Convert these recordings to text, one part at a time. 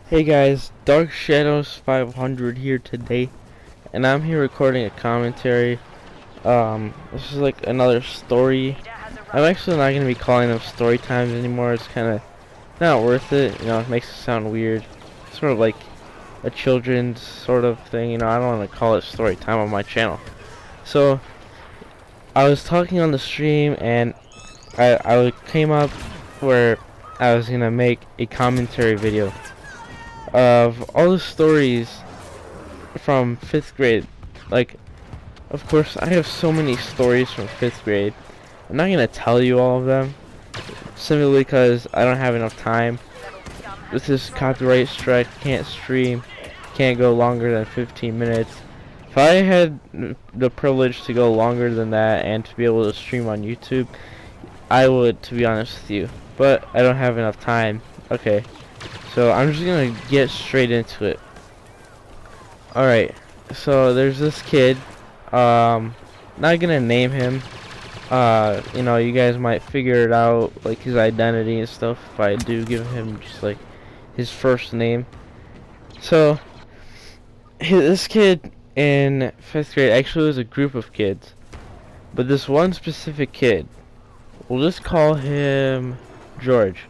Hey guys, Dark Shadows 500 here today, and I'm here recording a commentary. This is like another story. I'm actually not gonna be calling them story times anymore. It's kind of not worth it. You know, it makes it sound weird. Sort of like a children's sort of thing. You know, I don't want to call it story time on my channel. So I was talking on the stream, and I came up where I was gonna make a commentary video of all the stories from 5th grade. Like, of course, I have so many stories from 5th grade. I'm not gonna tell you all of them, simply because I don't have enough time. With this copyright strike, can't stream, can't go longer than 15 minutes. If I had the privilege to go longer than that and to be able to stream on YouTube, I would, to be honest with you. But I don't have enough time. Okay. So I'm just gonna get straight into it. Alright, so there's this kid. Not gonna name him. You know, you guys might figure it out, like his identity and stuff, if I do give him just like his first name. So this kid in 5th grade actually was a group of kids, but this one specific kid, we'll just call him George.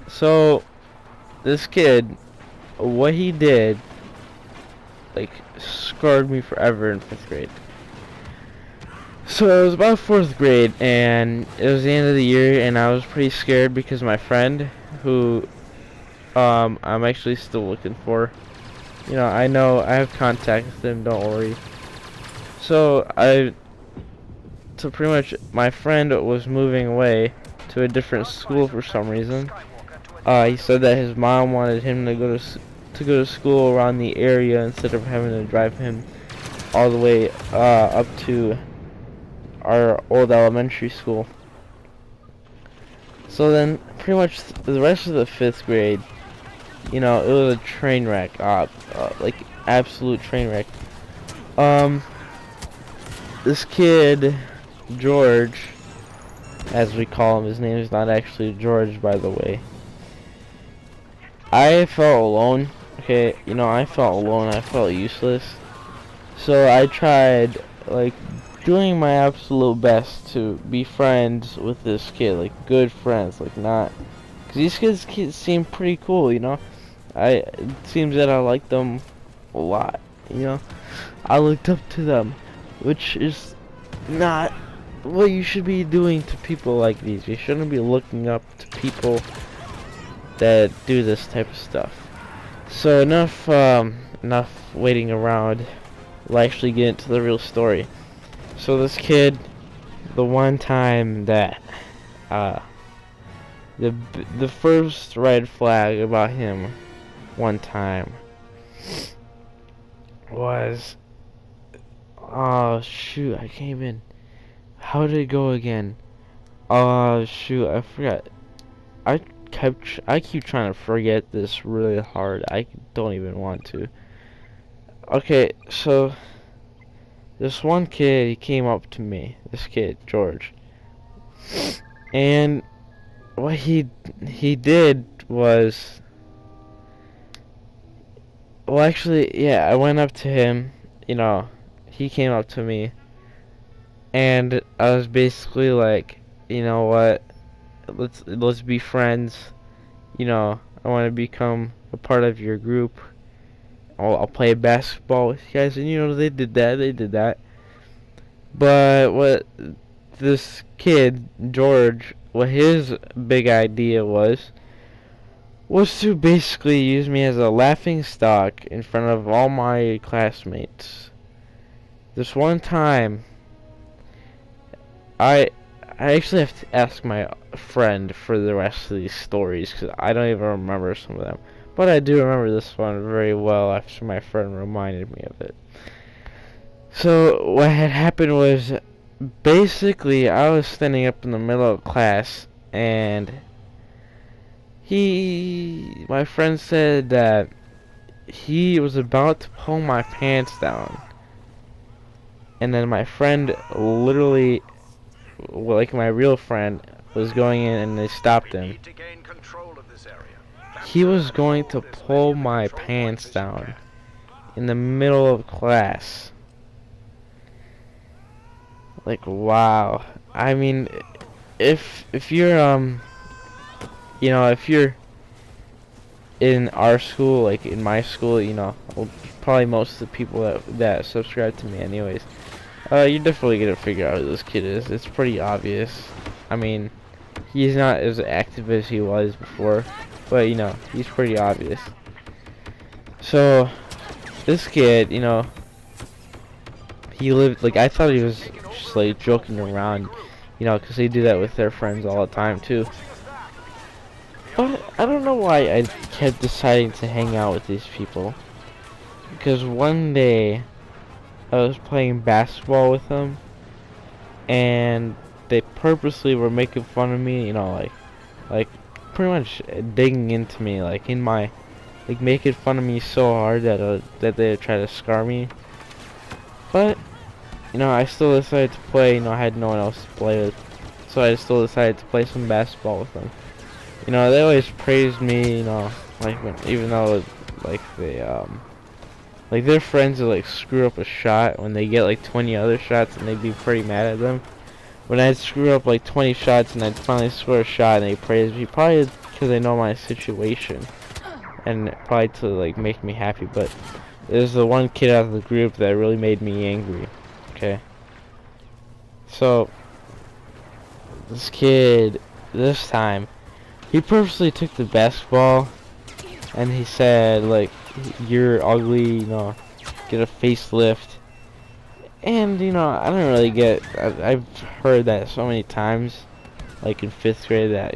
So this kid, what he did, like, scarred me forever in 5th grade. So it was about 4th grade, and it was the end of the year, and I was pretty scared because my friend, who I'm actually still looking for, you know I have contact with him, don't worry. So pretty much, my friend was moving away to a different school for some reason. He said that his mom wanted him to go to school around the area instead of having to drive him all the way up to our old elementary school. So then pretty much the rest of the 5th grade, you know, it was a train wreck, like absolute train wreck. This kid George, as we call him, his name is not actually George, by the way. I felt alone. Okay, you know, I felt alone. I felt useless. So I tried, like, doing my absolute best to be friends with this kid, like good friends, like not, cause these kids seem pretty cool, you know. It seems that I like them a lot, you know. I looked up to them, which is not what you should be doing to people like these. You shouldn't be looking up to people that do this type of stuff. So enough waiting around. We'll actually get into the real story. So this kid, the one time that the first red flag about him one time was, oh shoot, I can't even, how did it go again? Oh shoot, I forgot. I keep trying to forget this really hard. I don't even want to. Okay, so this one kid, he came up to me, this kid, George, and what he did was, well actually, yeah, I went up to him, you know, he came up to me, and I was basically like, you know what, let's be friends, you know, I want to become a part of your group. I'll play basketball with you guys, and you know, they did that. But what this kid, George, what his big idea was to basically use me as a laughing stock in front of all my classmates. This one time, I actually have to ask my friend for the rest of these stories, because I don't even remember some of them. But I do remember this one very well after my friend reminded me of it. So what had happened was, basically I was standing up in the middle of class, and my friend said that he was about to pull my pants down, and then my friend literally, well, like my real friend, was going in and they stopped him. he was going to pull my pants down in the middle of class. Like, wow. I mean, if you're if you're in our school, like in my school, well, probably most of the people that subscribe to me anyways, you're definitely gonna figure out who this kid is. It's pretty obvious. I mean, he's not as active as he was before, but he's pretty obvious. So this kid, he lived, like, I thought he was just like joking around, because they do that with their friends all the time too. But I don't know why I kept deciding to hang out with these people. Because one day I was playing basketball with them, and they purposely were making fun of me, like pretty much digging into me, like making fun of me so hard that they try to scar me. But I still decided to play. I had no one else to play with, so I still decided to play some basketball with them. They always praised me, even though like their friends would like screw up a shot when they get like 20 other shots, and they'd be pretty mad at them. When I'd screw up like 20 shots and I'd finally score a shot, and they praised me, probably because they know my situation, and probably to like make me happy. But there's the one kid out of the group that really made me angry. Okay, so this kid, this time, he purposely took the basketball and he said, like, you're ugly, get a facelift. And, I don't really get, I've heard that so many times, like in 5th grade, that,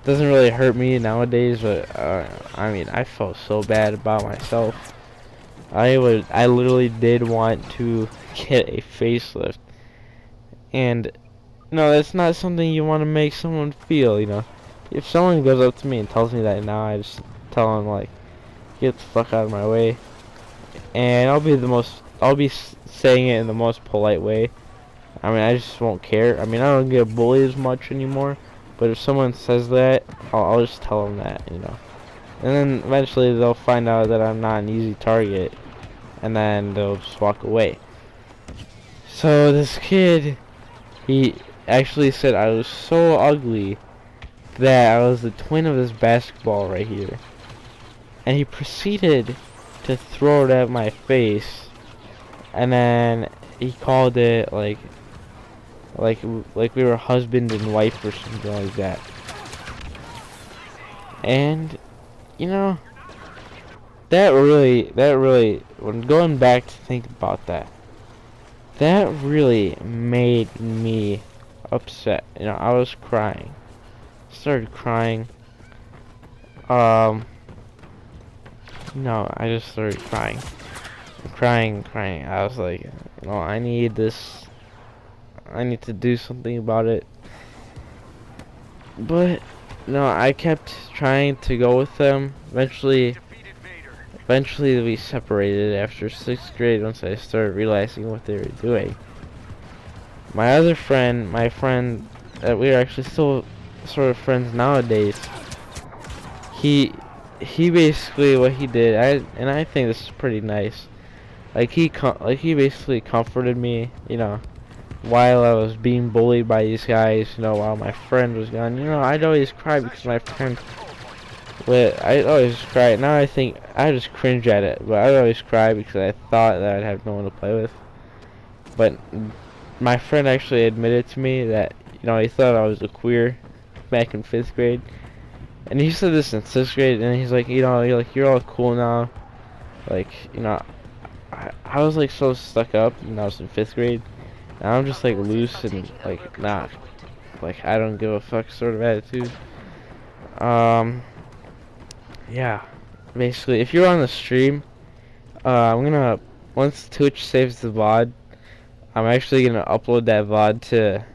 doesn't really hurt me nowadays, but, I mean, I felt so bad about myself. I literally did want to get a facelift. And, no, that's not something you want to make someone feel, If someone goes up to me and tells me that now, I just tell them, like, get the fuck out of my way. And I'll be saying it in the most polite way. I mean, I just won't care. I mean, I don't get bullied as much anymore. But if someone says that, I'll just tell them that, And then eventually they'll find out that I'm not an easy target. And then they'll just walk away. So this kid, he actually said I was so ugly that I was the twin of this basketball right here. And he proceeded to throw it at my face. And then he called it like we were husband and wife or something like that. And that really, when going back to think about that really made me upset. I was crying. Started crying. I just started crying. Crying. I was like, I need this. I need to do something about it. But, I kept trying to go with them. Eventually we separated after 6th grade once I started realizing what they were doing. My other friend, my friend that we are actually still sort of friends nowadays, he basically, what he did, I think this is pretty nice. Like he basically comforted me, while I was being bullied by these guys, while my friend was gone. I'd always cry because my friend. But I'd always cry. Now I think I just cringe at it, but I'd always cry because I thought that I'd have no one to play with. But my friend actually admitted to me that he thought I was a queer back in 5th grade, and he said this in 6th grade, and he's like, you're all cool now. Like, I was like so stuck up when I was in 5th grade. Now I'm just like loose and like not, like I don't give a fuck sort of attitude. Yeah, basically, if you're on the stream, I'm gonna, once Twitch saves the VOD, I'm actually gonna upload that VOD to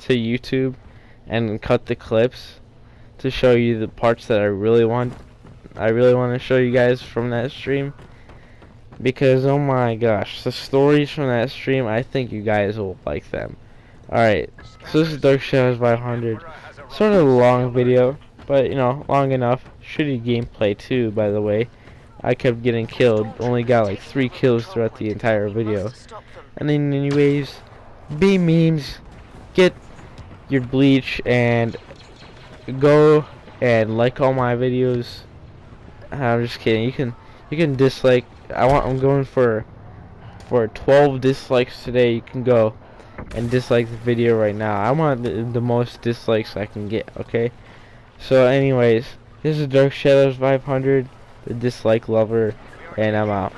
YouTube and cut the clips to show you the parts that I really want to show you guys from that stream, because oh my gosh, the stories from that stream, I think you guys will like them. Alright, so this is Dark Shadows by 100. Sort of a long video, but you know, long enough. Shitty gameplay too, by the way. I kept getting killed, only got like 3 kills throughout the entire video. And then anyways, be memes, get your bleach and go and like all my videos. I'm just kidding. You can dislike. I'm going for 12 dislikes today. You can go and dislike the video right now. I want the most dislikes I can get, okay? So anyways, this is Dark Shadows 500, the dislike lover, and I'm out.